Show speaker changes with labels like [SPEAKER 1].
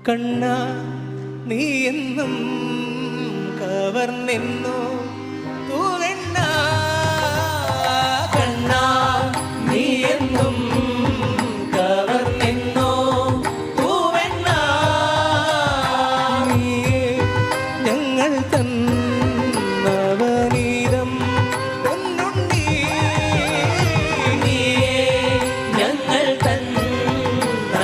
[SPEAKER 1] കണ്ണാ നീ എന്നും കവർന്നെന്നു തൂവെണ്ണ കണ്ണാ നീ എന്നും കവർന്നെന്നു തൂവെണ്ണ നീയേ ഞങ്ങൾ തന്നവനീതം പൊന്നുണ്ണി നീയേ ഞങ്ങൾ തന്നവനീതം